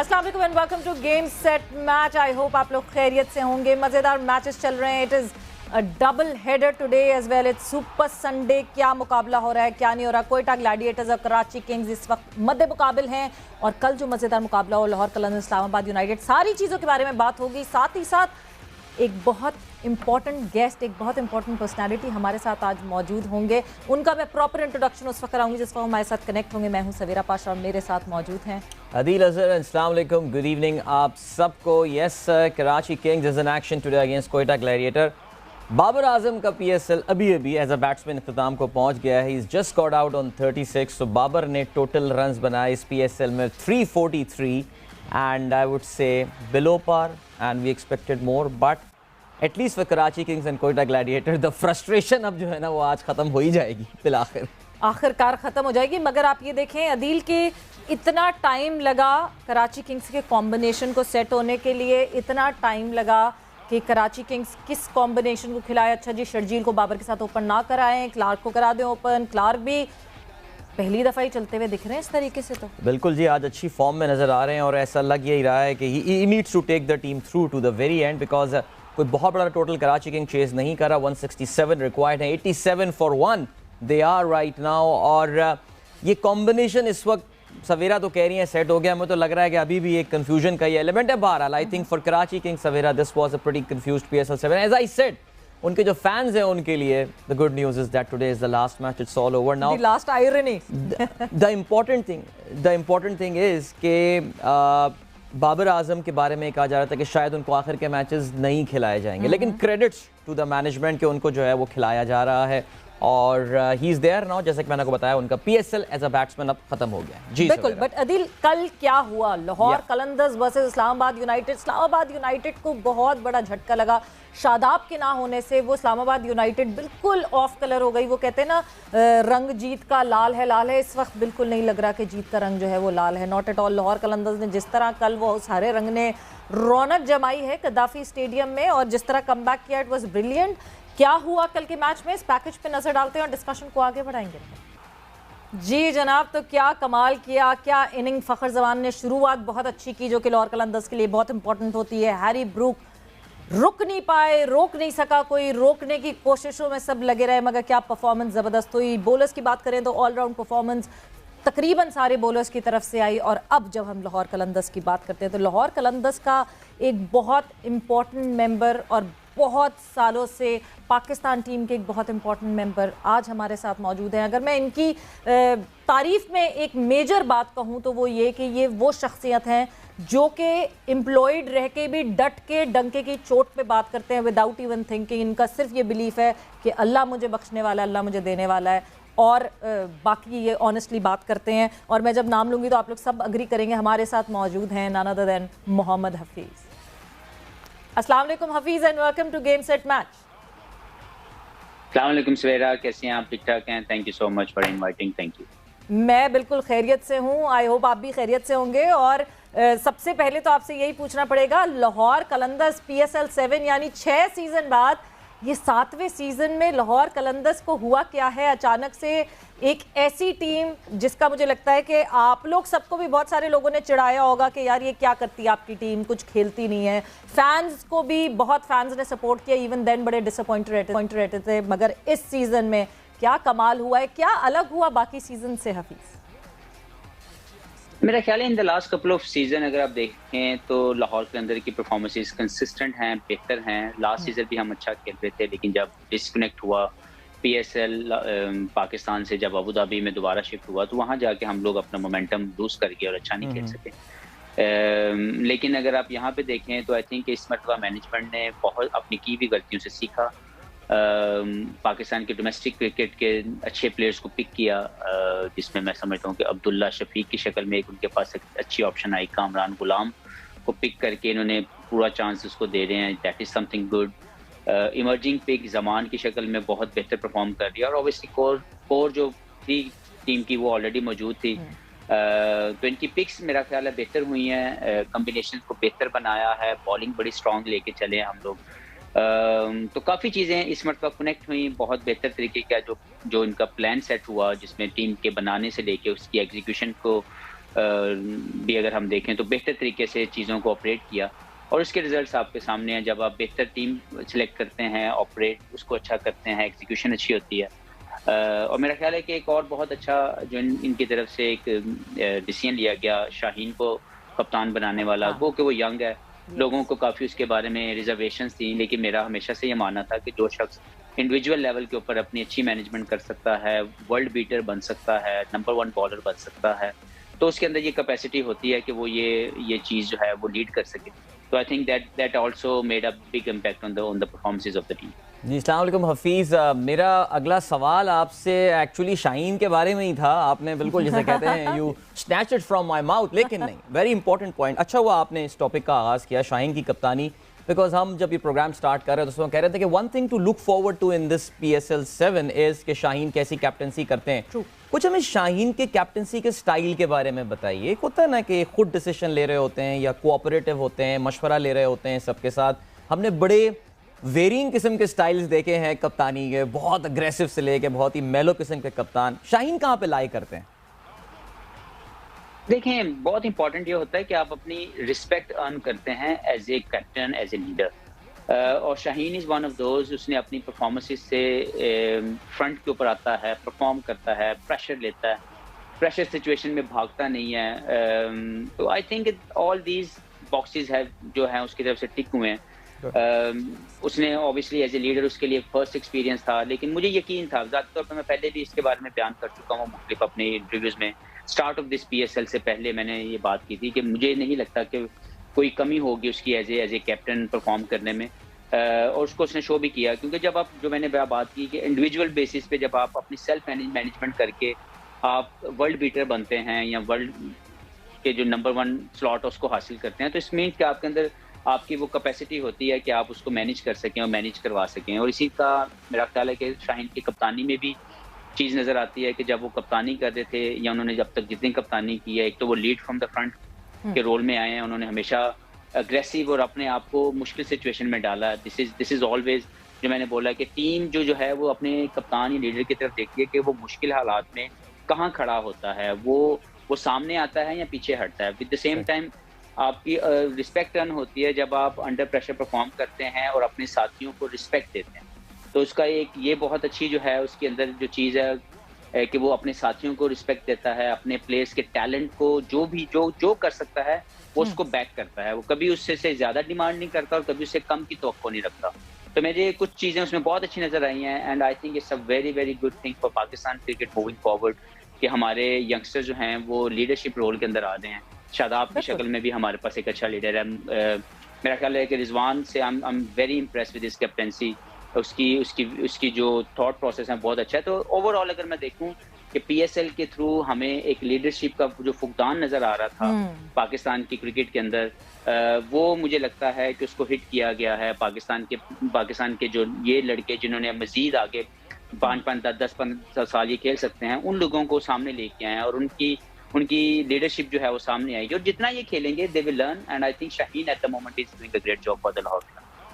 अस्सलाम वालेकुम and welcome to game set match. I hope आप लोग खैरियत से होंगे। मज़ेदार मैचेस चल रहे हैं। It is a double header today as well. It's super Sunday. क्या मुकाबला हो रहा है, क्या नहीं हो रहा। कोयटा ग्लैडिएटर्स और कराची किंग्स इस वक्त मद्दे मुकाबिल हैं, और कल जो मज़ेदार मुकाबला हो लाहौर कलंदर्स इस्लामाबाद यूनाइटेड, सारी चीज़ों के बारे में बात होगी। साथ ही साथ एक बहुत इंपॉर्टेंट गेस्ट, एक बहुत इंपॉर्टेंट पर्सनालिटी हमारे साथ आज मौजूद होंगे। उनका मैं प्रॉपर इंट्रोडक्शन उस वक्त कराऊंगी जिस वक्त हमारे साथ कनेक्ट होंगे। मैं हूं सवेरा पाशा और मेरे साथ मौजूद हैं Adil Azhar, अस्सलाम वालेकुम, गुड इवनिंग आप सबको। Yes sir, Karachi Kings is in action today against Quetta Gladiator. Babar Azam का पीएसएल अभी एज अ बैट्समैन इख्तिताम को पहुंच गया है। He is just got out on 36। So Babar ने टोटल रन्स बनाए इस पीएसएल में 343 and I would say below par and we expected more, but at least for Karachi Kings and Quetta gladiator the frustration अब जो है ना वो आज ख़त्म हो ही जाएगी फिर आखिरकार ख़त्म हो जाएगी। मगर आप ये देखें अदील के इतना टाइम लगा कराची किंग्स के कॉम्बिनेशन को सेट होने के लिए, इतना टाइम लगा कि कराची किंग्स किस कॉम्बिनेशन को खिलाए। अच्छा जी, शर्जील को बाबर के साथ ओपन ना कराएं, क्लार्क को करा दें ओपन। क्लार्क भी पहली दफ़ा ही चलते हुए दिख रहे हैं इस तरीके से। तो बिल्कुल जी, आज अच्छी फॉर्म में नज़र आ रहे हैं और ऐसा लग यही रहा है कि he needs to take the team through to the very end, because कोई बहुत बड़ा टोटल कराची किंग चेस नहीं करा। 167 रिक्वायर्ड है, 87 for 1 they are right now. और ये कॉम्बिनेशन इस वक्त सवेरा तो कह रही है सेट हो गया, हमें तो लग रहा है कि अभी भी एक कंफ्यूजन का ये एलिमेंट है। बहरहाल I think for Karachi king Sawera this was a pretty confused PSL 7। As I said, उनके जो फैंस हैं उनके लिए the good news is that today is the last match, it's all over now. The last irony. The important thing is के बाबर आजम के बारे में कहा जा रहा था कि शायद उनको आखिर के मैचेस नहीं खिलाए जाएंगे, लेकिन क्रेडिट्स टू द मैनेजमेंट के उनको जो है वो खिलाया जा रहा है और ही इज देयर नाउ। जैसे कि मैंने आपको बताया, उनका पीएसएल एज अ बैट्समैन अब खत्म हो गया है। जी बिल्कुल। बट अदिल, कल क्या हुआ? Lahore Qalandars versus Islamabad United. Islamabad United को बहुत बड़ा झटका लगा। शादाब के ना होने से वो इस्लामाबाद यूनाइटेड बिल्कुल ऑफ कलर हो गई। वो कहते हैं ना, रंग जीत का लाल है। इस वक्त बिल्कुल नहीं लग रहा कि जीत का रंग जो है वो लाल है, not at all. Lahore Qalandars ने जिस तरह कल वो उस हरे रंग ने रौनक जमाई है कद्दाफी स्टेडियम में और जिस तरह कमबैक किया, इट वाज ब्रिलियंट। क्या हुआ कल के मैच में, इस पैकेज पे नजर डालते हैं और डिस्कशन को आगे बढ़ाएंगे। जी जनाब, तो क्या कमाल किया, क्या इनिंग फ़खर जमान ने शुरुआत बहुत अच्छी की जो कि लाहौर कलंदर्स के लिए बहुत इंपॉर्टेंट होती है। हैरी ब्रूक रुक नहीं पाए, रोक नहीं सका कोई, रोकने की कोशिशों में सब लगे रहे, मगर क्या परफॉर्मेंस ज़बरदस्त हुई। बॉलर्स की बात करें तो ऑलराउंड परफॉर्मेंस तकरीबन सारे बॉलर्स की तरफ से आई। और अब जब हम लाहौर कलंदर्स की बात करते हैं तो लाहौर कलंदर्स का एक बहुत इम्पॉर्टेंट मेंबर और बहुत सालों से पाकिस्तान टीम के एक बहुत इंपॉर्टेंट मेंबर आज हमारे साथ मौजूद हैं। अगर मैं इनकी तारीफ़ में एक मेजर बात कहूँ तो वो ये कि ये वो शख्सियत हैं जो कि एम्प्लॉयड रह के भी डट के डंके की चोट पे बात करते हैं विदाउट इवन थिंकिंग। इनका सिर्फ ये बिलीफ है कि अल्लाह मुझे बख्शने वाला है, अल्लाह मुझे देने वाला है, और बाकी ये ऑनेस्टली बात करते हैं। और मैं जब नाम लूँगी तो आप लोग सब अग्री करेंगे। हमारे साथ मौजूद हैं none other than Mohammad Hafeez. अस्सलाम वालेकुम Hafeez and welcome to game set match. अस्सलाम वालेकुम सवेरा, कैसे हैं आप? ठीक ठाक हैं? Thank you so much for inviting. Thank you. मैं बिल्कुल खैरियत से हूँ। आई होप आप भी खैरियत से होंगे। और सबसे पहले तो आपसे यही पूछना पड़ेगा, लाहौर कलंदर्स पीएसएल 7 यानी 6 सीज़न बाद ये 7वें सीज़न में लाहौर कलंदर्स को हुआ क्या है अचानक से एक ऐसी टीम जिसका मुझे लगता है कि आप लोग सबको भी बहुत सारे लोगों ने चिढ़ाया होगा कि यार ये क्या करती है आपकी टीम, कुछ खेलती नहीं है। फैंस को भी बहुत फैंस ने सपोर्ट किया, इवन देन बड़े डिसअपॉइंटेड रहते थे। मगर इस सीज़न में क्या कमाल हुआ है, क्या अलग हुआ बाकी सीज़न से हफीज़? मेरा ख्याल है in the last couple off season अगर आप देखें तो लाहौर के अंदर की परफॉर्मेंसेस कंसिस्टेंट हैं, बेहतर हैं। लास्ट सीजन भी हम अच्छा खेल रहे थे, लेकिन जब डिस्कनेक्ट हुआ पीएसएल पाकिस्तान से, जब अबू धाबी में दोबारा शिफ्ट हुआ तो वहाँ जाके हम लोग अपना मोमेंटम लूज कर गए और अच्छा नहीं खेल सके। लेकिन अगर आप यहाँ पे देखें तो आई थिंक इस मरतबा मैनेजमेंट ने बहुत अपनी की हुई गलतियों से सीखा। पाकिस्तान के डोमेस्टिक क्रिकेट के अच्छे प्लेयर्स को पिक किया, जिसमें मैं समझता हूँ कि अब्दुल्ला शफीक की शक्ल में एक उनके पास एक अच्छी ऑप्शन आई। कामरान गुलाम को पिक करके इन्होंने पूरा चांस उसको दे रहे हैं, that is something good. Emerging pick Zaman की शक्ल में बहुत बेहतर परफॉर्म कर रही है। और ऑब्वियसली कोर जो थी टीम की वो ऑलरेडी मौजूद थी। 20 पिक्स मेरा ख्याल है बेहतर हुई हैं, कम्बिनेशन को बेहतर बनाया है, बॉलिंग बड़ी स्ट्रॉन्ग लेके चले हैं हम लोग। तो काफ़ी चीज़ें इस मरतबा कनेक्ट हुई बहुत बेहतर तरीके का। जो इनका प्लान सेट हुआ जिसमें टीम के बनाने से लेके उसकी एग्जीक्यूशन को भी अगर हम देखें तो बेहतर तरीके से चीज़ों को ऑपरेट किया और उसके रिजल्ट्स आपके सामने हैं। जब आप बेहतर टीम सेलेक्ट करते हैं, ऑपरेट उसको अच्छा करते हैं, एग्जीक्यूशन अच्छी होती है। और मेरा ख्याल है कि एक और बहुत अच्छा जो इनकी तरफ से एक डिसीजन लिया गया शाहीन को कप्तान बनाने वाला, हाँ। वो कि वो यंग है। लोगों को काफ़ी उसके बारे में रिजर्वेशंस थी, लेकिन मेरा हमेशा से ये मानना था कि जो शख्स इंडिविजुअल लेवल के ऊपर अपनी अच्छी मैनेजमेंट कर सकता है, वर्ल्ड बीटर बन सकता है, नंबर 1 बॉलर बन सकता है, तो उसके अंदर ये कैपेसिटी होती है कि वो ये चीज़ जो है वो लीड कर सके। तो I think that also made a big impact on the performances of the team. जी, अस्सलाम वालेकुम हफीज़। मेरा अगला सवाल आपसे एक्चुअली शाहीन के बारे में ही था। आपने बिल्कुल जैसे कहते हैं you snatch it from my mouth, लेकिन नहीं, वेरी इंपॉर्टेंट पॉइंट। अच्छा हुआ आपने इस टॉपिक का आगाज़ किया, शाहीन की कप्तानी, बिकॉज हम जब ये प्रोग्राम स्टार्ट कर रहे थे तो उसमें कह रहे थे कि one thing to look forward to in this PSL 7 is कि शाहीन कैसी कैप्टनसी करते हैं। True. कुछ हमें शाहीन के कैप्टनसी के स्टाइल के बारे में बताइए। एक होता है ना कि खुद डिसीजन ले रहे होते हैं या कोऑपरेटिव होते हैं, मशवरा ले रहे होते हैं सबके साथ। हमने बड़े वेरिंग किस्म के स्टाइल्स देखे हैं कप्तानी के, बहुत अग्रेसिव से लेके बहुत ही मेलो किस्म के कप्तान। शाहीन कहाँ पे लाई करते हैं? देखें, बहुत इंपॉर्टेंट ये होता है कि आप अपनी रिस्पेक्ट अर्न करते हैं as a captain, as a leader. और Shaheen is one of those, उसने अपनी परफॉर्मेंसेस से फ्रंट के ऊपर आता है, परफॉर्म करता है, प्रेशर लेता है, प्रेशर सिचुएशन में भागता नहीं है। तो I think all these boxes है जो हैं उसकी तरफ से टिक हुए हैं। उसने ऑब्वियसली एज ए लीडर उसके लिए फर्स्ट एक्सपीरियंस था, लेकिन मुझे यकीन था, ज़ाती तौर पर मैं पहले भी इसके बारे में बयान कर चुका हूँ मुख्तलिफ अपने इंटरव्यूज़ में। स्टार्ट ऑफ दिस PSL से पहले मैंने ये बात की थी कि मुझे नहीं लगता कि कोई कमी होगी उसकी एज ए कैप्टन परफॉर्म करने में। और उसको उसने शो भी किया, क्योंकि जब आप, जो मैंने बात की कि इंडिविजुअल बेसिस पे जब आप अपनी सेल्फ मैनेजमेंट करके आप वर्ल्ड बीटर बनते हैं या वर्ल्ड के जो नंबर 1 स्लॉट उसको हासिल करते हैं, तो इस मीन्स कि आपके अंदर आपकी वो कैपेसिटी होती है कि आप उसको मैनेज कर सकें और मैनेज करवा सकें। और इसी का मेरा ख्याल है कि शाहीन की कप्तानी में भी चीज़ नज़र आती है कि जब वो कप्तानी कर रहे थे या उन्होंने जब तक जितनी कप्तानी की है, एक तो वो लीड फ्रॉम द फ्रंट के रोल में आए हैं, उन्होंने हमेशा अग्रेसिव और अपने आप को मुश्किल सिचुएशन में डाला। दिस इज़ ऑलवेज, जो मैंने बोला कि टीम जो है वो अपने कप्तान या लीडर की तरफ देखती है कि वो मुश्किल हालात में कहाँ खड़ा होता है, वो सामने आता है या पीछे हटता है। विद द सेम टाइम आपकी रिस्पेक्ट अर्न होती है जब आप अंडर प्रेशर परफॉर्म करते हैं और अपने साथियों को रिस्पेक्ट देते हैं। तो उसका एक ये बहुत अच्छी जो है उसके अंदर जो चीज़ है कि वो अपने साथियों को रिस्पेक्ट देता है, अपने प्लेयर्स के टैलेंट को जो कर सकता है वो उसको बैक करता है। वो कभी उससे से ज़्यादा डिमांड नहीं करता और कभी उससे कम की तवक्को नहीं रखता। तो मुझे कुछ चीज़ें उसमें बहुत अच्छी नज़र आई हैं and I think it's a very very good thing for Pakistan cricket moving forward कि हमारे यंगस्टर जो हैं वो लीडरशिप रोल के अंदर आ रहे हैं। शादाब की शक्ल में भी हमारे पास एक अच्छा लीडर है। मेरा ख्याल है कि रिजवान से I am very impressed with his captaincy. उसकी जो थॉट प्रोसेस है बहुत अच्छा है। तो ओवरऑल अगर मैं देखूं कि PSL के थ्रू हमें एक लीडरशिप का जो फुकदान नज़र आ रहा था पाकिस्तान की क्रिकेट के अंदर, वो मुझे लगता है कि उसको हिट किया गया है। पाकिस्तान के जो ये लड़के जिन्होंने मज़ीद आगे 5-5, 10-15 साल ये खेल सकते हैं, उन लोगों को सामने लेके आए हैं और उनकी लीडरशिप जो है वो सामने आएगी और जितना ये खेलेंगे they will learn and I think Shaheen at the moment is doing a great job for the Lahore.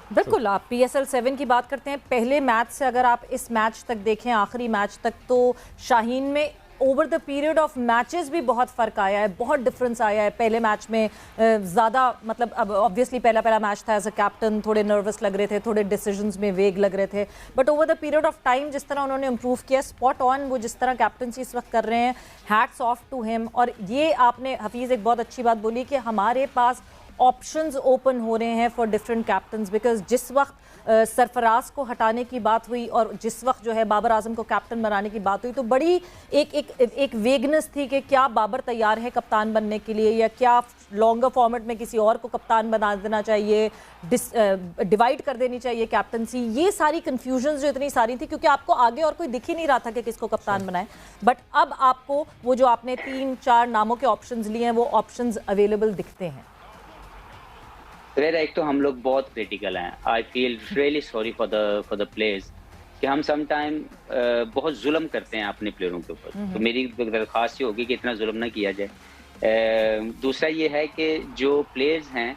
बिल्कुल, आप PSL 7 की बात करते हैं। पहले मैच से अगर आप इस मैच तक देखें, आखिरी मैच तक, तो शाहीन में over the period of matches भी बहुत फ़र्क आया है, बहुत डिफरेंस आया है। पहले मैच में ज़्यादा, मतलब अब ऑब्वियसली पहला मैच था, एज अ कैप्टन थोड़े नर्वस लग रहे थे, थोड़े डिसीजंस में वेग लग रहे थे, but over the period of time जिस तरह उन्होंने इम्प्रूव किया, स्पॉट ऑन वो जिस तरह कैप्टनसी इस वक्त कर रहे हैं, हैट्स ऑफ टू हिम। और ये आपने हफीज़ एक बहुत अच्छी बात बोली कि हमारे पास ऑप्शंस ओपन हो रहे हैं फॉर डिफरेंट कैप्टन्स, बिकॉज जिस वक्त सरफराज को हटाने की बात हुई और जिस वक्त जो है बाबर आजम को कैप्टन बनाने की बात हुई, तो बड़ी एक वेगनेस थी कि क्या बाबर तैयार है कप्तान बनने के लिए या क्या लॉन्गर फॉर्मेट में किसी और को कप्तान बना देना चाहिए, डिवाइड कर देनी चाहिए कैप्टनसी। ये सारी कन्फ्यूजन्स जो इतनी सारी थी, क्योंकि आपको आगे और कोई दिख ही नहीं रहा था कि किसको कप्तान बनाए, बट अब आपको वो जो आपने 3-4 नामों के ऑप्शंस लिए हैं वो ऑप्शंस अवेलेबल दिखते हैं। एक तो हम लोग बहुत क्रिटिकल हैं। I feel really sorry for the players कि हम सम टाइम बहुत जुल्म करते हैं अपने प्लेयरों के ऊपर। तो मेरी दरख्वास्त ये होगी कि इतना जुल्म ना किया जाए। दूसरा ये है कि जो प्लेयर्स हैं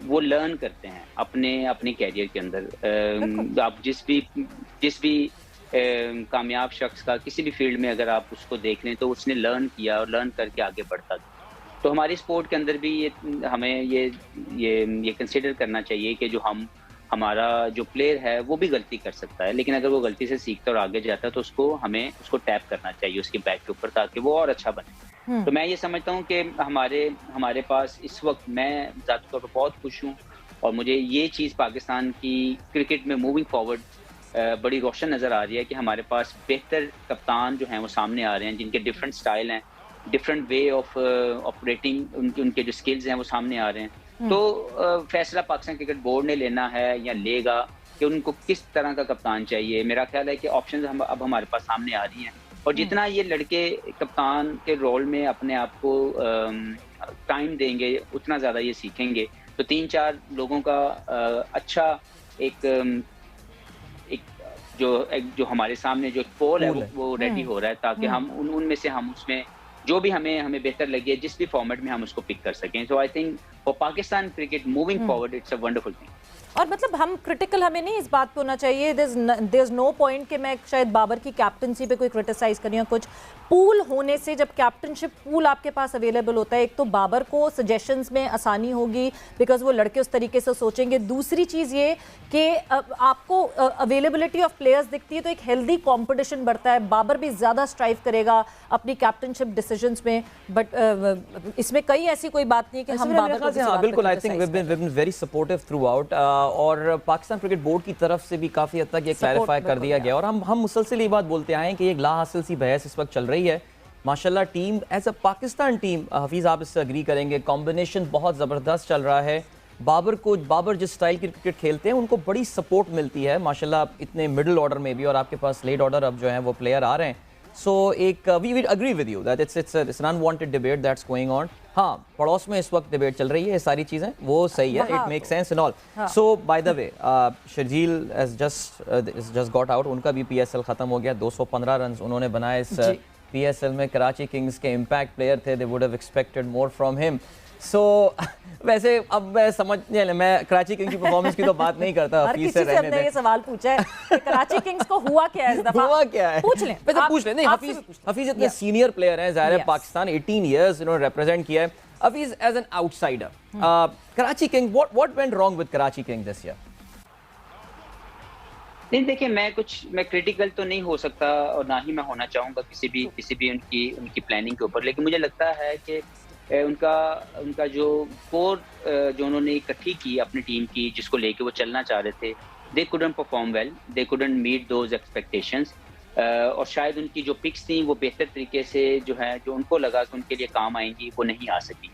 वो लर्न करते हैं अपने कैरियर के अंदर। आप जिस भी कामयाब शख्स का किसी भी फील्ड में अगर आप उसको देख लें तो उसने लर्न किया और लर्न करके आगे बढ़ता था। तो हमारी स्पोर्ट के अंदर भी ये हमें ये कंसिडर करना चाहिए कि जो हमारा जो प्लेयर है वो भी गलती कर सकता है, लेकिन अगर वो गलती से सीखता और आगे जाता है तो हमें उसको टैप करना चाहिए उसके बैक के ऊपर, ताकि वो और अच्छा बने। तो मैं ये समझता हूँ कि हमारे पास इस वक्त मैं ज़ाती तौर पर बहुत खुश हूँ, और मुझे ये चीज़ पाकिस्तान की क्रिकेट में मूविंग फॉरवर्ड बड़ी रोशन नज़र आ रही है कि हमारे पास बेहतर कप्तान जो हैं वो सामने आ रहे हैं, जिनके डिफरेंट स्टाइल हैं, डिफरेंट वे ऑफ ऑपरेटिंग, उनके जो स्किल्स हैं वो सामने आ रहे हैं। तो फैसला पाकिस्तान क्रिकेट बोर्ड ने लेना है या लेगा कि उनको किस तरह का कप्तान चाहिए। मेरा ख्याल है कि ऑप्शन अब हमारे पास सामने आ रही हैं, और जितना ये लड़के कप्तान के रोल में अपने आप को टाइम देंगे उतना ज़्यादा ये सीखेंगे। तो 3-4 लोगों का अच्छा एक जो हमारे सामने जो पोल है वो रेडी हो रहा है, ताकि हम उनमें से हम उसमें जो भी हमें बेहतर लगे जिस भी फॉर्मेट में हम उसको पिक कर सकें। So I think for Pakistan cricket moving forward it's a wonderful thing. और मतलब हम क्रिटिकल हमें नहीं इस बात पे होना चाहिए, देयर इज नो पॉइंट कि मैं शायद बाबर की कैप्टनसी पे कोई क्रिटिसाइज करूँ या कुछ। पूल होने से जब कैप्टनशिप पूल आपके पास अवेलेबल होता है, एक तो बाबर को सजेशंस में आसानी होगी बिकॉज वो लड़के उस तरीके से सोचेंगे। दूसरी चीज़ ये कि आपको अवेलेबिलिटी ऑफ प्लेयर्स दिखती है तो एक हेल्दी कॉम्पिटिशन बढ़ता है। बाबर भी ज़्यादा स्ट्राइव करेगा अपनी कैप्टनशिप डिसीजंस में, बट इसमें कई ऐसी कोई बात नहीं कि हम बाबर को बिल्कुल I think we been very supportive throughout, और पाकिस्तान क्रिकेट बोर्ड की तरफ से भी काफ़ी हद तक ये क्लैरिफाई कर दिया गया, और हम मुसलसल ये बात बोलते आए हैं कि एक ला हासिल सी बहस इस वक्त चल रही है। माशाल्लाह team as a Pakistan team, Hafeez आप इससे अग्री करेंगे, कॉम्बिनेशन बहुत ज़बरदस्त चल रहा है। बाबर जिस स्टाइल की क्रिकेट खेलते हैं उनको बड़ी सपोर्ट मिलती है माशाल्लाह इतने मिडिल ऑर्डर में भी, और आपके पास लेट ऑर्डर अब जो है वो प्लेयर आ रहे हैं। सो एक we will agree with you that it's an unwanted debate that's going on. हाँ, पड़ोस में इस वक्त डिबेट चल रही है, ये सारी चीज़ें वो सही है, it make sense and all. So by the way Sharjeel has just got out, उनका भी पीएसएल ख़त्म हो गया। 215 रन उन्होंने बनाए इस पीएसएल में। कराची किंग्स के इम्पैक्ट प्लेयर थे, they would have expected more from him. So वैसे अब मैं कराची किंग्स की परफॉर्मेंस की तो बात नहीं करता, हफीज से रहने दे। ये सवाल पूछा है कि कराची किंग्स को हुआ क्या है इस दफा, हुआ क्या है, पूछ लें, वैसे पूछ लें। नहीं, हफीज इतने सीनियर प्लेयर हैं, ज़ाहिर है पाकिस्तान 18 इयर्स इन्होंने रिप्रेजेंट किया है। Hafeez as an outsider, Karachi Kings, what went wrong with Karachi Kings this year? नहीं, देखिए मैं क्रिटिकल तो नहीं हो सकता और ना ही मैं होना चाहूँगा किसी भी उनकी प्लानिंग के ऊपर, लेकिन मुझे लगता है कि उनका जो कोर जो उन्होंने इकट्ठी की अपनी टीम की, जिसको लेके वो चलना चाह रहे थे, they couldn't perform well, they couldn't meet those expectations, और शायद उनकी जो पिक्स थी वो बेहतर तरीके से जो उनको लगा कि उनके लिए काम आएंगी वो नहीं आ सकी।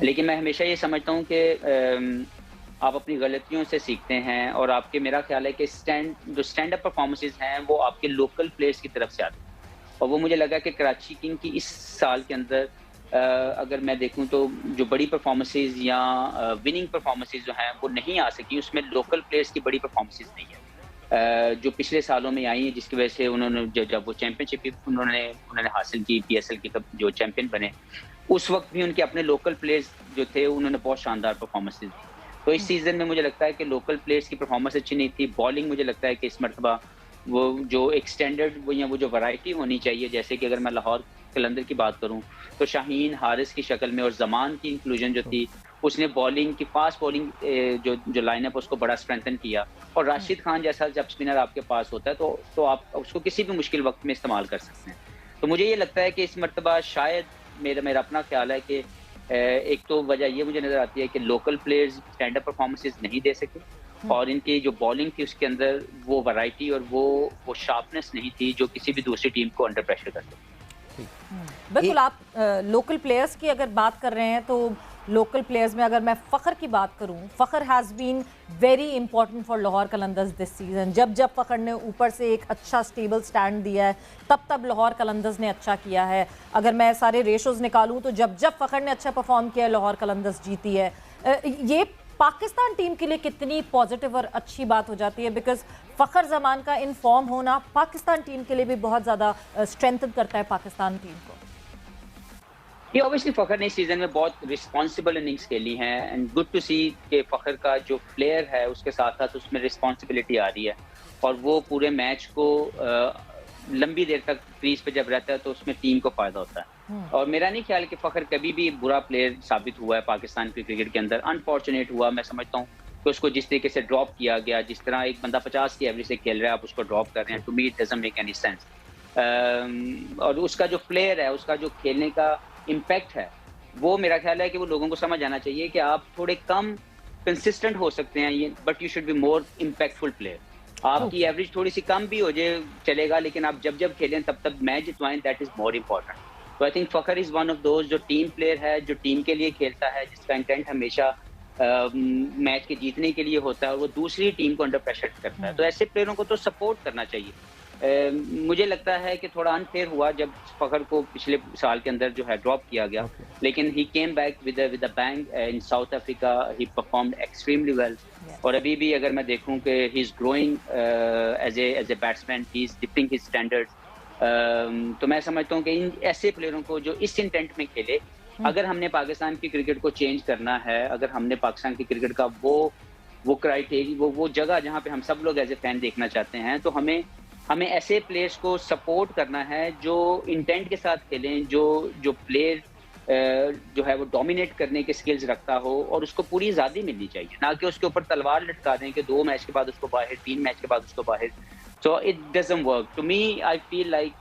लेकिन मैं हमेशा ये समझता हूँ कि आप अपनी गलतियों से सीखते हैं, और आपके, मेरा ख्याल है कि स्टैंड अप परफॉर्मेंसेस हैं वो आपके लोकल प्लेयर्स की तरफ से आते हैं, और वो मुझे लगा कि कराची किंग की इस साल के अंदर अगर मैं देखूं तो जो बड़ी परफॉर्मेंसेस या विनिंग परफॉर्मेंसेस जो हैं वो नहीं आ सकी, उसमें लोकल प्लेयर्स की बड़ी परफॉर्मेंसेस नहीं है जो पिछले सालों में आई हैं, जिसकी वजह से उन्होंने जब वो चैंपियनशिप उन्होंने हासिल की, पीएसएल की जो चैंपियन बने, उस वक्त भी उनके अपने लोकल प्लेयर्स जो थे उन्होंने बहुत शानदार परफॉर्मेंसेस दी। तो इस सीजन में मुझे लगता है कि लोकल प्लेयर्स की परफॉर्मेंस अच्छी नहीं थी। बॉलिंग मुझे लगता है कि इस मरतबा वो जो एक स्टैंडर्ड वो जो वैरायटी होनी चाहिए, जैसे कि अगर मैं लाहौर कलंदर की बात करूं तो शाहीन हारिस की शक्ल में और जमान की इंक्लूजन जो थी, उसने बॉलिंग की फास्ट बॉलिंग जो लाइनअप उसको बड़ा स्ट्रेंथन किया, और राशिद खान जैसा जब स्पिनर आपके पास होता है तो आप उसको किसी भी मुश्किल वक्त में इस्तेमाल कर सकते हैं। तो मुझे ये लगता है कि इस मरतबा शायद मेरा अपना ख्याल है कि एक तो वजह ये मुझे नजर आती है कि local players stand up performances नहीं दे सके, और इनकी जो बॉलिंग थी उसके अंदर वो वैरायटी और वो शार्पनेस नहीं थी जो किसी भी दूसरी टीम को अंडर प्रेशर कर सकती। बिल्कुल, आप लोकल प्लेयर्स की अगर बात कर रहे हैं तो लोकल प्लेयर्स में अगर मैं फ़खर की बात करूं, Fakhar has been very important for Lahore Qalandars this season. जब फ़खर ने ऊपर से एक अच्छा स्टेबल स्टैंड दिया है तब लाहौर कलंदर्स ने अच्छा किया है। अगर मैं सारे रेशोज़ निकालूं तो जब फ़खर ने अच्छा परफॉर्म किया है लाहौर कलंदर्स जीती है। ये पाकिस्तान टीम के लिए कितनी पॉजिटिव और अच्छी बात हो जाती है, बिकॉज फ़खर जमान का इन फॉर्म होना पाकिस्तान टीम के लिए भी बहुत ज़्यादा स्ट्रेंथन करता है पाकिस्तान टीम को। ये ऑब्वियसली फ़खर ने इस सीजन में बहुत रिस्पॉन्सिबल इनिंग्स खेली हैं, एंड गुड टू सी कि फ़खर का जो प्लेयर है उसके साथ साथ उसमें रिस्पॉन्सिबिलिटी आ रही है, और वो पूरे मैच को लंबी देर तक क्रीज पे जब रहता है तो उसमें टीम को फायदा होता है। और मेरा नहीं ख्याल कि फ़खर कभी भी बुरा प्लेयर साबित हुआ है पाकिस्तान की क्रिकेट के अंदर। अनफॉर्चुनेट हुआ, मैं समझता हूँ कि उसको जिस तरीके से ड्रॉप किया गया, जिस तरह एक बंदा 50 की एवरेज से खेल रहा है, आप उसको ड्रॉप कर रहे हैं, to me it doesn't make any sense. और उसका जो प्लेयर है, उसका जो खेलने का इम्पैक्ट है, वो मेरा ख्याल है कि वो लोगों को समझ आना चाहिए कि आप थोड़े कम कंसिस्टेंट हो सकते हैं ये, but you should be more impactful player. आपकी एवरेज थोड़ी सी कम भी हो जाए चलेगा, लेकिन आप जब जब खेलें तब तब मैच जितवाएं, दैट इज मोर इम्पोर्टेंट। तो I think Fakhar is one of those जो टीम प्लेयर है, जो टीम के लिए खेलता है, जिसका इंटेंट हमेशा मैच के जीतने के लिए होता है और वो दूसरी टीम को अंडर प्रेशर करता है। तो ऐसे प्लेयरों को तो सपोर्ट करना चाहिए। मुझे लगता है कि थोड़ा अनफेयर हुआ जब फ़खर को पिछले साल के अंदर जो है ड्रॉप किया गया, लेकिन he came back with a bang in South Africa, he performed extremely well. और अभी भी अगर मैं देखूं कि he is growing as a batsman, he is dipping his standards. तो मैं समझता हूं कि इन ऐसे प्लेयरों को जो इस इंटेंट में खेले, अगर हमने पाकिस्तान की क्रिकेट को चेंज करना है, अगर हमने पाकिस्तान की क्रिकेट का वो क्राइटेरिया, वो जगह जहां पे हम सब लोग एज ए फैन देखना चाहते हैं, तो हमें ऐसे प्लेयर्स को सपोर्ट करना है जो इंटेंट के साथ खेलें, जो प्लेयर जो है वो डोमिनेट करने के स्किल्स रखता हो और उसको पूरी आज़ादी मिलनी चाहिए, ना कि उसके ऊपर तलवार लटका दें कि 2 मैच के बाद उसको बाहर, 3 मैच के बाद उसको बाहर। So it doesn't work. To me I feel like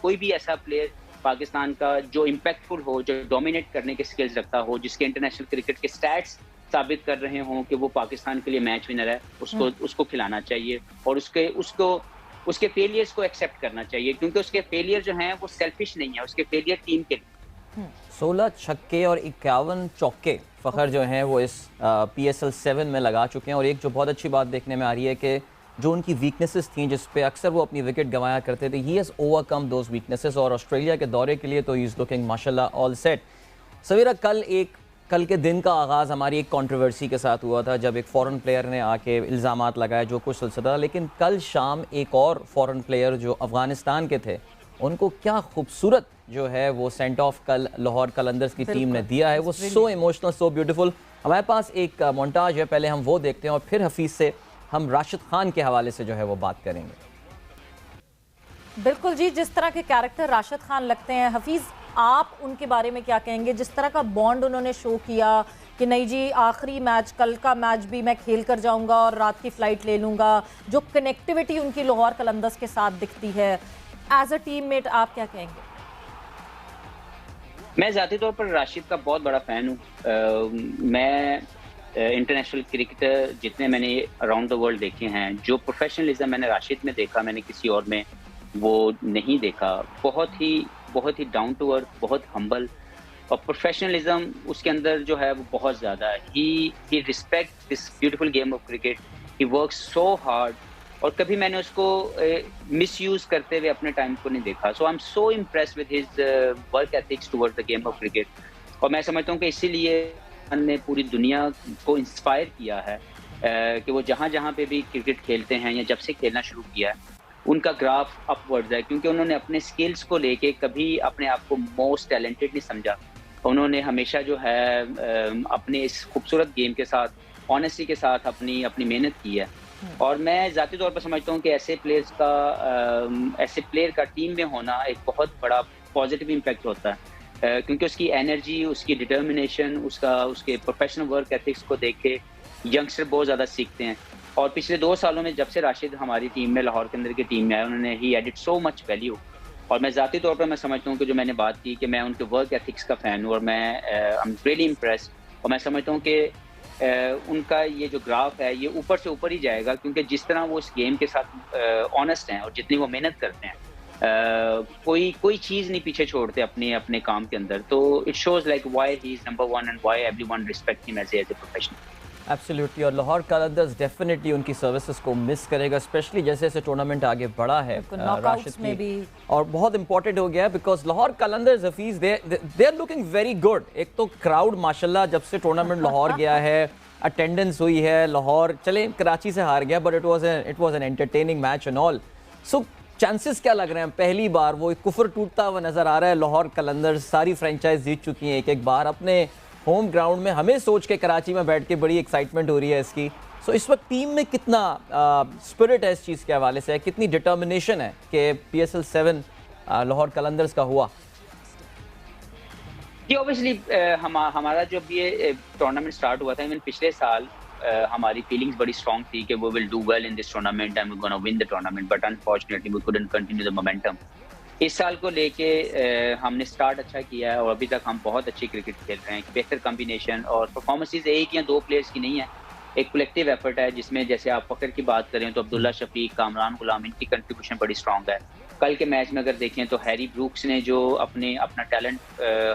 कोई भी ऐसा प्लेयर पाकिस्तान का जो इम्पैक्टफुल हो, जो डोमिनेट करने के स्किल्स रखता हो, जिसके इंटरनेशनल क्रिकेट के स्टैट्स साबित कर रहे हों कि वो पाकिस्तान के लिए मैच विनर है, उसको खिलाना चाहिए और उसके फेलियर्स को एक्सेप्ट करना चाहिए, क्योंकि उसके फेलियर जो हैं वो सेल्फिश नहीं है, उसके फेलियर टीम के लिए। 16 छक्के और 51 चौके फ़खर जो हैं वो इस PSL 7 में लगा चुके हैं। और एक जो बहुत अच्छी बात देखने में आ रही है कि जो उनकी वीकनेसेस थी, जिस पे अक्सर वो अपनी विकेट गंवाया करते थे, he has overcome those weaknesses. और ऑस्ट्रेलिया के दौरे के लिए तो ही इज़ लुकिंग माशाल्लाह ऑल सेट। सवीरा, कल के दिन का आगाज़ हमारी एक कंट्रोवर्सी के साथ हुआ था, जब एक फ़ॉरेन प्लेयर ने आके इल्ज़ामात लगाए, जो कुछ सिलसिला। लेकिन कल शाम एक और फ़ॉरेन प्लेयर जो अफ़गानिस्तान के थे, उनको क्या खूबसूरत जो है वो सेंट ऑफ कल लाहौर कलंदर्स की टीम ने दिया है। वो सो इमोशनल, सो ब्यूटीफुल। हमारे पास एक मोन्टाज है, पहले हम वो देखते हैं और फिर हफीज़ से हम राशिद खान के हवाले से जो है वो बात करेंगे। बिल्कुल जी, जिस तरह के कैरेक्टर राशिद खान लगते हैं, हफीज़ आप उनके बारे में क्या कहेंगे? जिस तरह का बॉन्ड उन्होंने शो किया कि नहीं जी, आखिरी मैच, कल का मैच भी मैं खेल कर जाऊंगा और रात की फ़्लाइट ले लूंगा, जो कनेक्टिविटी उनकी लाहौर कलंदर्स के साथ दिखती है, एज अ टीममेट आप क्या कहेंगे? मैं ज़ाती तौर पर राशिद का बहुत बड़ा फ़ैन हूँ। मैं इंटरनेशनल क्रिकेटर जितने मैंने अराउंड द वर्ल्ड देखे हैं, जो प्रोफेशनलिज्म मैंने राशिद में देखा, मैंने किसी और में वो नहीं देखा। बहुत ही डाउन टू अर्थ, बहुत हम्बल, और प्रोफेशनलिज्म उसके अंदर जो है वो बहुत ज़्यादा है। He respect this beautiful game of cricket, he work so hard, और कभी मैंने उसको मिसयूज करते हुए अपने टाइम को नहीं देखा। So I am so impressed with his work ethics towards the game of cricket. और मैं समझता हूँ कि इसीलिए ने पूरी दुनिया को इंस्पायर किया है कि वो जहाँ जहाँ पे भी क्रिकेट खेलते हैं या जब से खेलना शुरू किया है, उनका ग्राफ अपवर्ड्स है, क्योंकि उन्होंने अपने स्किल्स को लेके कभी अपने आप को मोस्ट टैलेंटेड नहीं समझा। उन्होंने हमेशा जो है अपने इस खूबसूरत गेम के साथ, ऑनेस्टी के साथ अपनी मेहनत की है। और मैं ज़ाती तौर पर समझता हूँ कि ऐसे प्लेयर का टीम में होना एक बहुत बड़ा पॉजिटिव इम्पैक्ट होता है, क्योंकि उसकी एनर्जी, उसकी डिटर्मिनेशन, उसके प्रोफेशनल वर्क एथिक्स को देख के यंगस्टर बहुत ज़्यादा सीखते हैं। और पिछले 2 सालों में जब से राशिद हमारी टीम में, लाहौर के अंदर की टीम में आए, उन्होंने ही एडिड सो मच वैल्यू। और मैं ज़ाती तौर पर मैं समझता हूँ कि जो मैंने बात की कि मैं उनके वर्क एथिक्स का फ़ैन हूँ, और मैं आई एम रियली इम्प्रेस्ड। और मैं समझता हूँ कि उनका ये जो ग्राफ है ये ऊपर से ऊपर ही जाएगा, क्योंकि जिस तरह वो इस गेम के साथ ऑनेस्ट हैं और जितनी वो मेहनत करते हैं, कोई चीज़ नहीं पीछे छोड़ते अपने काम के अंदर। तो it shows like why he is number 1 and why everyone respect him as a professional. Absolutely. और लाहौर कलंदर्स डेफिनेटली उनकी सर्विसेज को मिस करेगा, स्पेशली जैसे जैसे टूर्नामेंट आगे बढ़ा है राशिद में भी। और बहुत इंपॉर्टेंट हो गया है because Lahore Qalandars, Hafeez, they are looking very good. एक तो क्राउड माशाल्लाह, जब से टूर्नामेंट लाहौर गया है, अटेंडेंस हुई है। लाहौर चले कराची से हार गया, but it was an entertaining match and all. So chances क्या लग रहे हैं? पहली बार वो कुफर टूटता हुआ नजर आ रहा है। लाहौर कलंदर्स सारी फ्रेंचाइज जीत चुकी हैं एक बार अपने होम ग्राउंड में। हमें सोच के कराची में बैठ के बड़ी एक्साइटमेंट हो रही है इसकी सो इस वक्त टीम में कितना स्पिरिट है इस चीज़ के हवाले से, कितनी डिटर्मिनेशन है कि PSL 7 लाहौर कलंदर्स का हुआ? जी ऑब्वियसली हमारा जब ये टूर्नामेंट स्टार्ट हुआ था, इवन पिछले साल हमारी फीलिंग्स बड़ी स्ट्रॉन्ग थी कि we will do well in this tournament and we gonna win the tournament, but unfortunately we couldn't continue the momentum. इस साल को लेके हमने स्टार्ट अच्छा किया है और अभी तक हम बहुत अच्छी क्रिकेट खेल रहे हैं। बेहतर कॉम्बिनेशन और परफॉर्मेंसेज एक या दो प्लेयर्स की नहीं है, एक कलेक्टिव एफर्ट है जिसमें जैसे आप फकर की बात करें तो अब्दुल्ला शफीक, कामरान गुलाम, इनकी कंट्रीब्यूशन बड़ी स्ट्रॉन्ग है। कल के मैच में अगर देखें तो हैरी ब्रूक्स ने जो अपना टैलेंट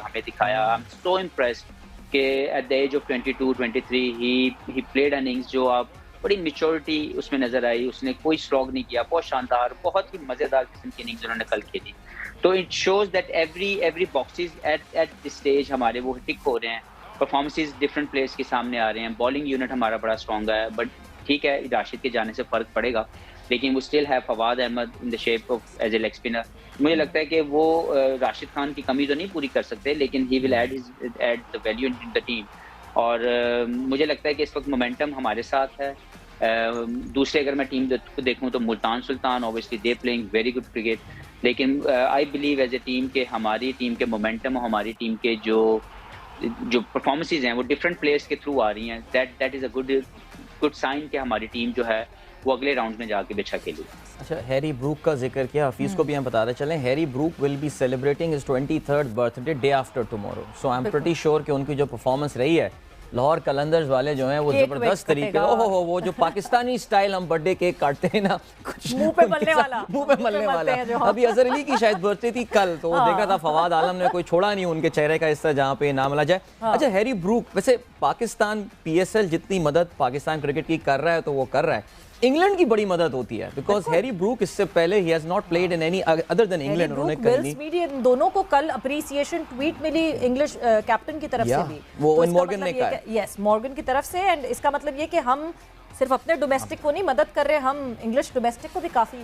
हमें दिखाया, आई एम सो इम्प्रेस्ड कि at the age of 22-23 he played an innings जो आप बड़ी मेच्योरिटी उसमें नजर आई। उसने कोई स्लॉग नहीं किया, बहुत शानदार, बहुत ही मजेदार किस्म की इनिंग्स उन्होंने कल खेली। तो it shows that every boxes at this stage हमारे वो टिक हो रहे हैं, परफॉर्मेंसेस डिफरेंट प्लेयर्स के सामने आ रहे हैं। बॉलिंग यूनिट हमारा बड़ा स्ट्रॉन्ग है, बट ठीक है राशिद के जाने से फर्क पड़ेगा, लेकिन वो स्टिल है Fawad Ahmed in the shape of as a leg spinner. मुझे लगता है कि वो राशिद खान की कमी तो नहीं पूरी कर सकते, लेकिन he will add the value in the team. और मुझे लगता है कि इस वक्त मोमेंटम हमारे साथ है। दूसरे अगर मैं टीम देखूं तो Multan Sultan obviously they playing very good cricket, लेकिन I believe as a team के हमारी टीम के मोमेंटम और हमारी टीम के जो परफॉर्मेंसेज हैं वो डिफरेंट प्लेयर्स के थ्रू आ रही हैं। That is a good sign कि हमारी टीम जो है वो अगले राउंड में जाके अच्छा खेली। अच्छा, हैरी ब्रूक का जिक्र किया, हफीज़ को भी हम बताते चलें, Harry Brook will be celebrating his 23rd birthday day after tomorrow. So I am pretty sure कि उनकी जो परफॉर्मेंस रही है लाहौर कलंदर्स वाले जो हैं वो जबरदस्त तरीके, ओहो वो जो पाकिस्तानी स्टाइल हम बर्थडे केक काटते हैं ना, कुछ मुंह पे मलने वाला अभी अजहर अली की शायद बर्थडे थी कल, तो वो देखा था फवाद आलम ने कोई छोड़ा नहीं उनके चेहरे का इस तरह जहाँ पे ना मिला जाए। अच्छा, हैरी ब्रूक वैसे पाकिस्तान PSL जितनी मदद पाकिस्तान क्रिकेट की कर रहा है तो वो कर रहा है, इंग्लैंड की बड़ी मदद होती है, बिकॉज हैरी ब्रूक इससे पहले he has not played in any other than England. उन्होंने मीडिया दोनों को कल अप्रिसिएशन ट्वीट मिली इंग्लिश कैप्टन की तरफ से भी, वो मॉर्गन ने कहा, यस मॉर्गन की तरफ से। एंड इसका मतलब ये कि हम सिर्फ अपने डोमेस्टिक को नहीं मदद कर रहे, हम इंग्लिश डोमेस्टिक को भी काफ़ी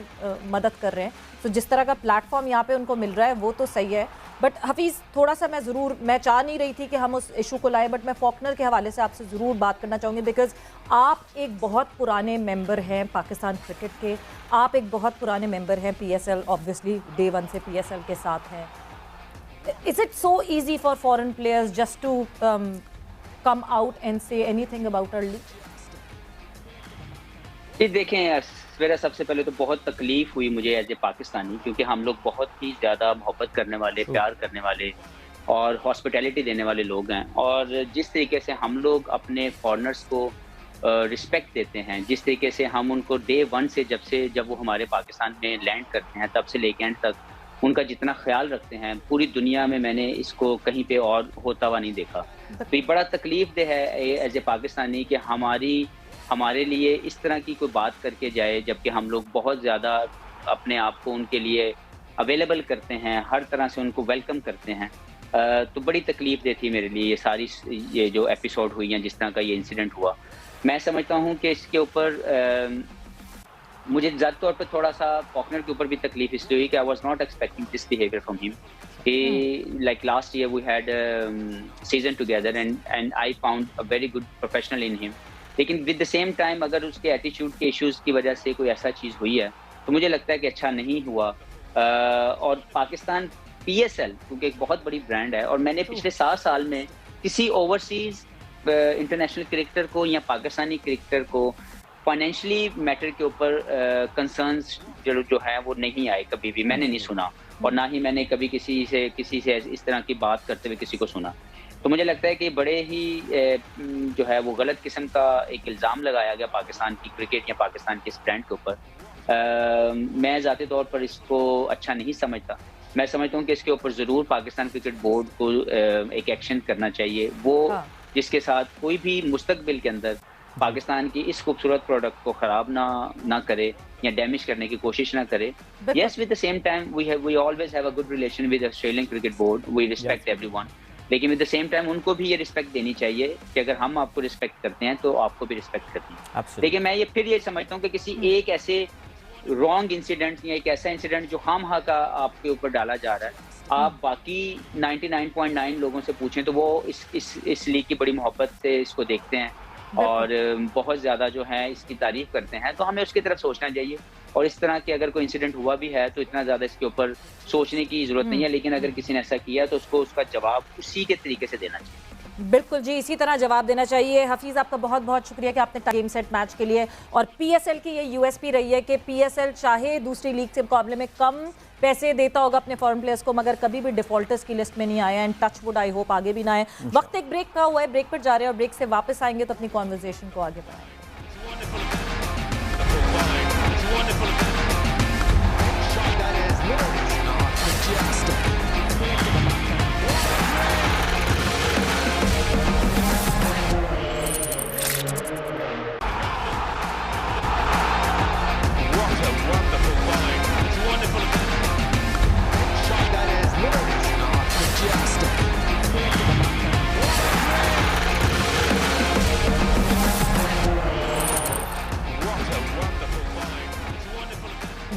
मदद कर रहे हैं। तो जिस तरह का प्लेटफॉर्म यहाँ पे उनको मिल रहा है वो तो सही है। बट हफीज़ थोड़ा सा मैं चाह नहीं रही थी कि हम उस इशू को लाए, बट मैं फॉकनर के हवाले से आपसे ज़रूर बात करना चाहूँगी, बिकॉज आप एक बहुत पुराने मेंबर हैं पाकिस्तान क्रिकेट के, आप एक बहुत पुराने मेंबर हैं PSL, ऑब्वियसली डे 1 से PSL के साथ हैं। Is it so easy for foreign players just to come out and say anything about our league? ये देखें यार, मेरा सबसे पहले तो बहुत तकलीफ हुई मुझे एज ए पाकिस्तानी, क्योंकि हम लोग बहुत ही ज़्यादा मोहब्बत करने वाले, प्यार करने वाले और हॉस्पिटैलिटी देने वाले लोग हैं। और जिस तरीके से हम लोग अपने फॉरेनर्स को रिस्पेक्ट देते हैं, जिस तरीके से हम उनको डे 1 से जब वो हमारे पाकिस्तान में लैंड करते हैं तब से लेके एंड तक उनका जितना ख्याल रखते हैं, पूरी दुनिया में मैंने इसको कहीं पे और होता हुआ नहीं देखा। तो ये बड़ा तकलीफ दे है एज ए पाकिस्तानी कि हमारे लिए इस तरह की कोई बात करके जाए, जबकि हम लोग बहुत ज़्यादा अपने आप को उनके लिए अवेलेबल करते हैं, हर तरह से उनको वेलकम करते हैं। तो बड़ी तकलीफ दे थी मेरे लिए ये जो एपिसोड हुई हैं, जिस तरह का ये इंसिडेंट हुआ। मैं समझता हूँ कि इसके ऊपर मुझे ज़्यादा तौर पर थोड़ा सा फॉकनर के ऊपर भी तकलीफ इसलिए हुई कि I was not expecting this behaviour from him. Like last year we had season together and I found a very good professional in him, लेकिन विद द सेम टाइम अगर उसके एटीट्यूड के इश्यूज की वजह से कोई ऐसा चीज़ हुई है तो मुझे लगता है कि अच्छा नहीं हुआ। और पाकिस्तान PSL क्योंकि एक बहुत बड़ी ब्रांड है, और मैंने पिछले 7 साल में किसी ओवरसीज इंटरनेशनल क्रिकेटर को या पाकिस्तानी क्रिकेटर को फाइनेंशियली मैटर के ऊपर कंसर्न्स जो है वो नहीं आए, कभी भी मैंने नहीं सुना, और ना ही मैंने कभी किसी से इस तरह की बात करते हुए किसी को सुना। तो मुझे लगता है कि बड़े ही जो है वो गलत किस्म का एक इल्ज़ाम लगाया गया पाकिस्तान की क्रिकेट या पाकिस्तान के इस ब्रांड के ऊपर। मैं ज़ाती तौर पर इसको अच्छा नहीं समझता। मैं समझता हूँ कि इसके ऊपर ज़रूर पाकिस्तान क्रिकेट बोर्ड को एक एक्शन करना चाहिए, वो जिसके साथ कोई भी मुस्तकबिल के अंदर पाकिस्तान की इस खूबसूरत प्रोडक्ट को ख़राब ना करे या डैमेज करने की कोशिश ना करे। Yes, with the same time we always have a good relation with Australian Cricket Board. We respect everyone. लेकिन विद द सेम टाइम उनको भी ये रिस्पेक्ट देनी चाहिए कि अगर हम आपको रिस्पेक्ट करते हैं तो आपको भी रिस्पेक्ट करनी है। लेकिन मैं ये समझता हूँ कि किसी एक ऐसे रॉन्ग इंसिडेंट या एक ऐसा इंसिडेंट जो खामखा का आपके ऊपर डाला जा रहा है, आप बाकी 99.9 लोगों से पूछें तो वो इस लीग की बड़ी मोहब्बत से इसको देखते हैं। और बहुत ज़्यादा जो है इसकी तारीफ करते हैं, तो हमें उसकी तरफ सोचना चाहिए। और इस तरह के अगर कोई इंसिडेंट हुआ भी है तो इतना ज़्यादा इसके ऊपर सोचने की ज़रूरत नहीं है, लेकिन अगर किसी ने ऐसा किया तो उसको उसका जवाब उसी के तरीके से देना चाहिए। बिल्कुल जी, इसी तरह जवाब देना चाहिए। हफीज़, आपका बहुत बहुत शुक्रिया कि आपने गेम सेट मैच के लिए, और पीएसएल की ये यूएसपी रही है कि पीएसएल चाहे दूसरी लीग के मुकाबले में कम पैसे देता होगा अपने फॉरेन प्लेयर्स को, मगर कभी भी डिफॉल्टर्स की लिस्ट में नहीं आया। And touch wood, I hope आगे भी ना आए। वक्त एक ब्रेक का हुआ है, ब्रेक पर जा रहे हैं और ब्रेक से वापस आएंगे तो अपनी कॉन्वर्सेशन को आगे बढ़ाएंगे।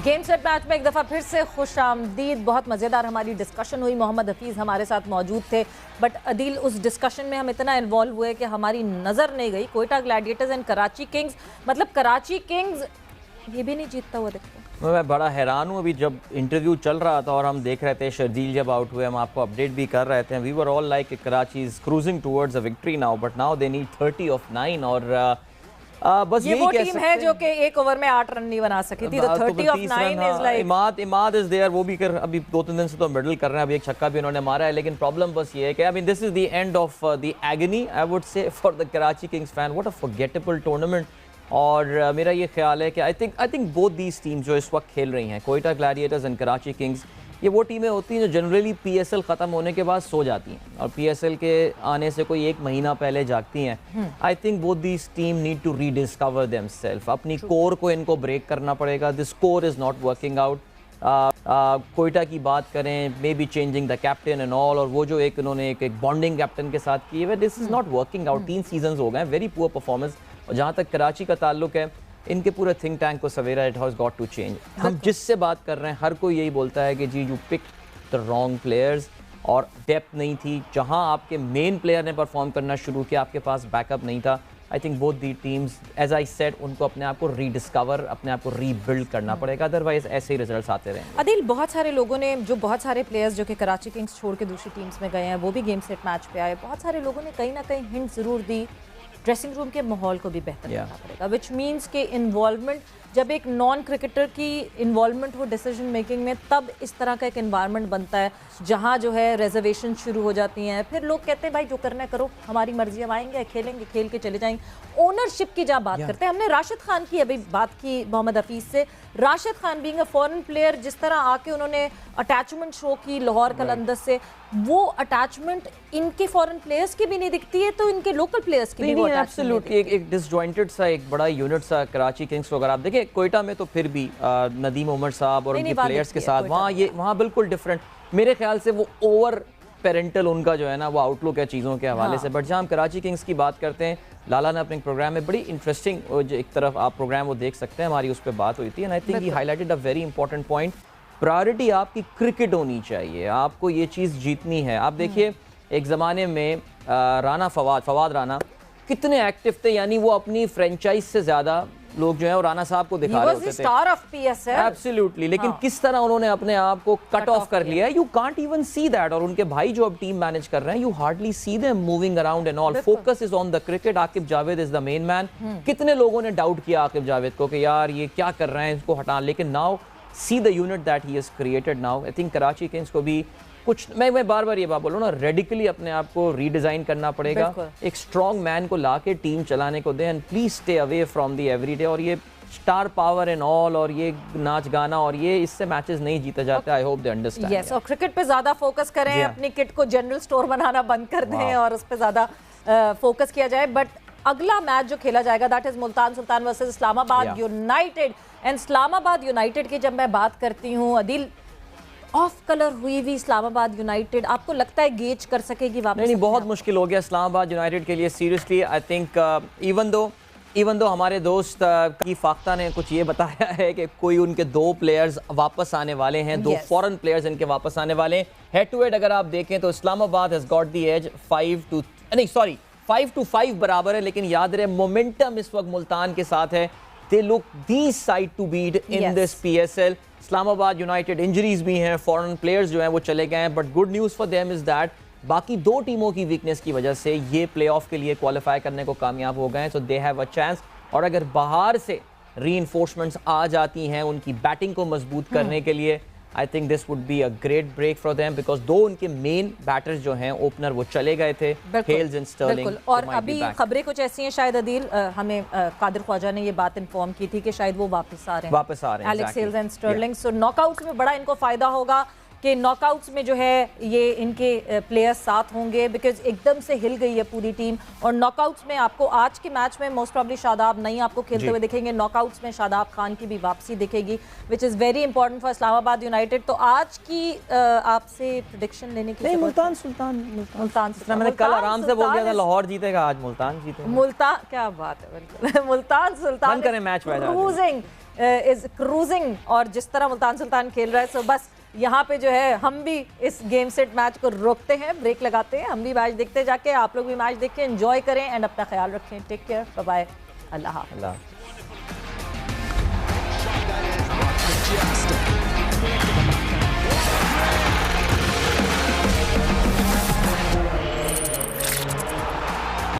गेम सेट मैच में एक दफ़ा फिर से खुश आमदीद। बहुत मज़ेदार हमारी डिस्कशन हुई। मोहम्मद हफीज़ हमारे साथ मौजूद थे, बट अदील, उस डिस्कशन में हम इतना इन्वॉल्व हुए कि हमारी नज़र नहीं गई Quetta Gladiators and Karachi Kings. मतलब कराची किंग्स ये भी नहीं जीतता हुआ दिखता। मैं बड़ा हैरान हूँ। अभी जब इंटरव्यू चल रहा था और हम देख रहे थे, शर्जील जब आउट हुए, हम आपको अपडेट भी कर रहे थे, we were all like Karachi is cruising towards a victory now, but now they need 30 off 9। और बस ये वो टीम है जो कि एक ओवर में 8 रन नहीं बना सकी थी, तो 30 off 9 is like Imad is there. वो भी कर अभी 2-3 दिन से तो मिडल कर रहे हैं, अभी एक छक्का भी उन्होंने मारा है। लेकिन प्रॉब्लम बस ये है कि I mean this is the end of the agony, I would से, for the Karachi Kings fan. What a forgettable tournament. और मेरा ये ख्याल है कि आई थिंक बोथ दीज टीम्स जो इस वक्त खेल रही हैं, Quetta Gladiators and Karachi Kings, ये वो टीमें होती हैं जो जनरली पीएसएल ख़त्म होने के बाद सो जाती हैं और पीएसएल के आने से कोई 1 महीना पहले जागती हैं। I think both these team need to rediscover themselves. अपनी कोर को इनको ब्रेक करना पड़ेगा। This core is not working out. Quetta की बात करें, maybe changing the captain and all, और वो जो एक उन्होंने एक बॉन्डिंग कैप्टन के साथ की है, this is not working out. 3 season हो गए, वेरी पुअर परफॉर्मेंस। और जहाँ तक कराची का ताल्लुक है, इनके पूरे थिंक टैंक को सवेरा, it has got to change. हम जिससे बात कर रहे हैं हर कोई यही बोलता है कि जी you pick the wrong players, और डेप्थ नहीं थी। जहां आपके मेन प्लेयर ने परफॉर्म करना शुरू किया, आपके पास बैकअप नहीं था। I think both the teams, as I said, उनको अपने आप को रीडिस्कवर, अपने आप को रीबिल्ड करना पड़ेगा, अदरवाइज ऐसे ही रिजल्ट्स आते रहेंगे। अदिल, बहुत सारे लोगों ने, जो बहुत सारे प्लेयर्स जो कि कराची किंग्स छोड़ के दूसरी टीम्स में गए हैं, वो भी गेम सेट मैच पे आए, बहुत सारे लोगों ने कहीं ना कहीं हिंट ज़रूर दी ड्रेसिंग रूम के माहौल को भी बेहतर करना पड़ेगा, विच मीन्स के इन्वॉल्वमेंट, जब एक नॉन क्रिकेटर की इन्वॉल्वमेंट हो डिसीजन मेकिंग में, तब इस तरह का एक एनवायरनमेंट बनता है जहाँ जो है रिजर्वेशन शुरू हो जाती हैं। फिर लोग कहते हैं भाई जो करना है करो, हमारी मर्जी, हम आएंगे, खेलेंगे, खेल के चले जाएंगे। ओनरशिप की जहाँ बात करते हैं, हमने राशिद खान की अभी बात की मोहम्मद हफीज़ से। Rashid Khan being a foreign player, जिस तरह आके उन्होंने अटैचमेंट शो की लाहौर कलंदर्स से, वो अटैचमेंट इनके फॉरेन प्लेयर्स की भी नहीं दिखती है, तो इनके लोकल प्लेयर्स की भी वो एब्सोल्युटली एक डिसजॉइंटेड सा एक बड़ा यूनिट सा कराची किंग्स को अगर आप देखें। कोयटा में तो फिर भी नदीम उमर साहब और उनके प्लेयर्स के साथ वहाँ बिल्कुल डिफरेंट, मेरे ख्याल से वो ओवर पेरेंटल उनका जो है ना वो आउटलुक है चीज़ों के हवाले से। बट जहाँ हम कराची किंग्स की बात करते हैं, लाला ने अपने प्रोग्राम में बड़ी इंटरेस्टिंग, एक तरफ आप प्रोग्राम वो देख सकते हैं, हमारी उस पर बात हुई थी, and I think he highlighted a very important point. Priority आपकी क्रिकेट होनी चाहिए, आपको ये चीज़ जीतनी है। आप देखिए एक ज़माने में राना फवाद राना कितने एक्टिव थे, यानी वो अपनी फ्रेंचाइज से ज़्यादा लोग जो है वो राना साहब को दिखा रहे होते थे, स्टार ऑफ पीएसएल, एब्सोल्युटली। लेकिन किस तरह उन्होंने अपने आप को कट ऑफ कर लिया है, you can't even see that. और उनके भाई जो अब टीम मैनेज कर रहे हैं, you hardly see them moving around and all. Focus is on the cricket. Aqib Javed is the main man. कितने लोगों ने डाउट किया आकिब जावेद को कि यार ये क्या कर रहे हैं, इसको हटा, लेकिन now see the unit that he has created now. I think Karachi Kings को भी कुछ, मैं बार बार ये बात बोल रहा हूँ ना, रेडिकली अपने आप को रीडिजाइन करना पड़ेगा। एक स्ट्रॉन्ग मैन को लाके टीम चलाने को दें, and please stay away from the everyday. और ये स्टार पावर एंड ऑल और ये नाच गाना और ये, इससे मैचेस नहीं जीते जाते। I hope they understand. Yes, और क्रिकेट पे ज्यादा फोकस करें, अपनी किट को जनरल स्टोर बनाना बंद कर दें और उस पे ज्यादा फोकस किया जाए। बट अगला मैच जो खेला जाएगा, that is Multan Sultan versus Islamabad United. And Islamabad United की जब मैं बात करती हूँ अदिल, ऑफ कलर हुई हुई इस्लामाबाद यूनाइटेड, आपको लगता है गेज कर सकेगी वापस? नहीं, बहुत मुश्किल हो गया इस्लामाबाद यूनाइटेड के लिए seriously. I think even though हमारे दोस्त की फाख्ता ने कुछ ये बताया है कि कोई उनके 2 प्लेयर्स वापस आने वाले हैं, 2 फॉरेन प्लेयर्स इनके वापस आने वाले हैं। हेड टू हेड अगर आप देखें तो Islamabad has got the edge 5-3 5-5 बराबर है, लेकिन याद रहे मोमेंटम इस वक्त मुल्तान के साथ है। They look the side to beat in this PSL। Islamabad United injuries भी हैं, फॉरेन प्लेयर्स जो हैं वो चले गए हैं, but good news for them is that बाकी दो टीमों की वीकनेस की वजह से ये प्लेऑफ के लिए क्वालिफाई करने को कामयाब हो गए हैं। सो दे हैव अ चांस। और अगर बाहर से रीइंफोर्समेंट्स आ जाती हैं उनकी बैटिंग को मजबूत करने के लिए, I think this would be a great break for them, because दो उनके मेन बैटर्स जो हैं ओपनर वो चले गए थे, हेल्स एंड स्टर्लिंग। और अभी खबरें कुछ ऐसी हैं, शायद अदील हमें कादिर ख्वाजा ने ये बात इन्फॉर्म की थी कि शायद वो वापस आ रहे हैं Alex Hales and Sterling. So knockouts में बड़ा इनको फायदा होगा कि नॉकआउट्स में जो है ये इनके प्लेयर्स साथ होंगे, बिकॉज एकदम से हिल गई है पूरी टीम। और नॉकआउट्स में आपको आज के मैच में मोस्ट प्रॉब्ली शादाब नहीं आपको खेलते हुए दिखेंगे, नॉकआउट्स में शादाब खान की भी वापसी दिखेगी, which is very important for Islamabad United. तो आज की आपसे प्रेडिक्शन लेने की मुल्तान मैंने कल आराम से बोल दिया था लाहौर जीतेगा, आज मुल्तान जीतेगा। मुल्तान, क्या बात है, बिल्कुल मुल्तान सुल्तान करें मैच क्रूजिंग और जिस तरह मुल्तान सुल्तान खेल रहा है। सो बस यहाँ पे जो है हम भी इस गेम सेट मैच को रोकते हैं, ब्रेक लगाते हैं, हम भी मैच देखते जाके, आप लोग भी मैच देख के एंजॉय करें एंड अपना ख्याल रखें। टेक केयर, बाय बाय, अल्लाह।